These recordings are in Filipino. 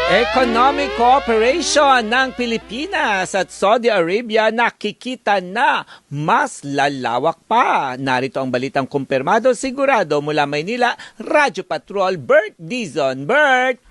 Economic cooperation ng Pilipinas at Saudi Arabia nakikita na mas lalawak pa. Narito ang balitang kumpirmado sigurado mula Maynila, Radyo Patrol, Bert Dizon. Bert!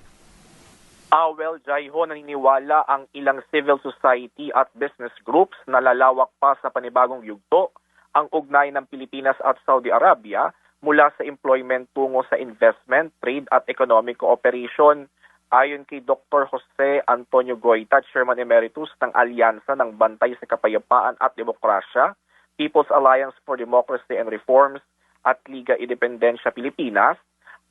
Well, Jaiho, naniniwala ang ilang civil society at business groups na lalawak pa sa panibagong yugto ang ugnayan ng Pilipinas at Saudi Arabia mula sa employment tungo sa investment, trade at economic cooperation. Ayon kay Dr. Jose Antonio Goita, Chairman Emeritus ng Alyansa ng Bantay sa Kapayapaan at Demokrasya, People's Alliance for Democracy and Reforms at Liga Independencia Pilipinas,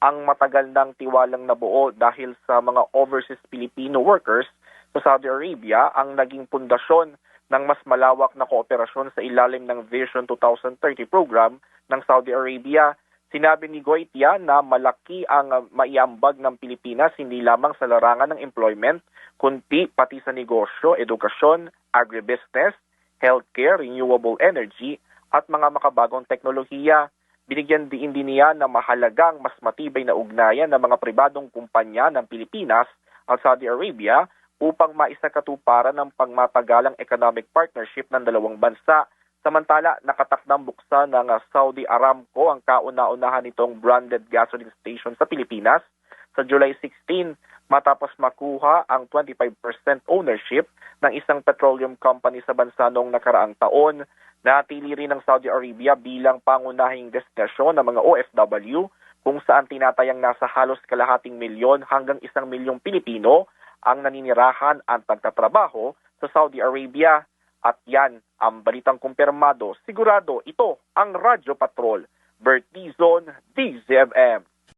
ang matagal ng tiwalang nabuo dahil sa mga overseas Filipino workers sa Saudi Arabia ang naging pundasyon ng mas malawak na kooperasyon sa ilalim ng Vision 2030 program ng Saudi Arabia. Sinabi ni Goitia na malaki ang maiambag ng Pilipinas hindi lamang sa larangan ng employment, kundi pati sa negosyo, edukasyon, agribusiness, healthcare, renewable energy at mga makabagong teknolohiya. Binigyan din niya na mahalagang mas matibay na ugnayan ng mga pribadong kumpanya ng Pilipinas at Saudi Arabia upang maisakatuparan ng pangmatagalang economic partnership ng dalawang bansa. Samantala, nakatakdang buksan ng Saudi Aramco ang kauna-unahan nitong branded gasoline station sa Pilipinas sa July 16 matapos makuha ang 25% ownership ng isang petroleum company sa bansa noong nakaraang taon. Natili rin ng Saudi Arabia bilang pangunahing destinasyon ng mga OFW kung saan tinatayang nasa halos kalahating milyon hanggang 1 milyong Pilipino ang naninirahan at nagtatrabaho sa Saudi Arabia. At yan ang balitang kumpirmado. Sigurado ito ang Radyo Patrol. Bert Dizon, DZFM.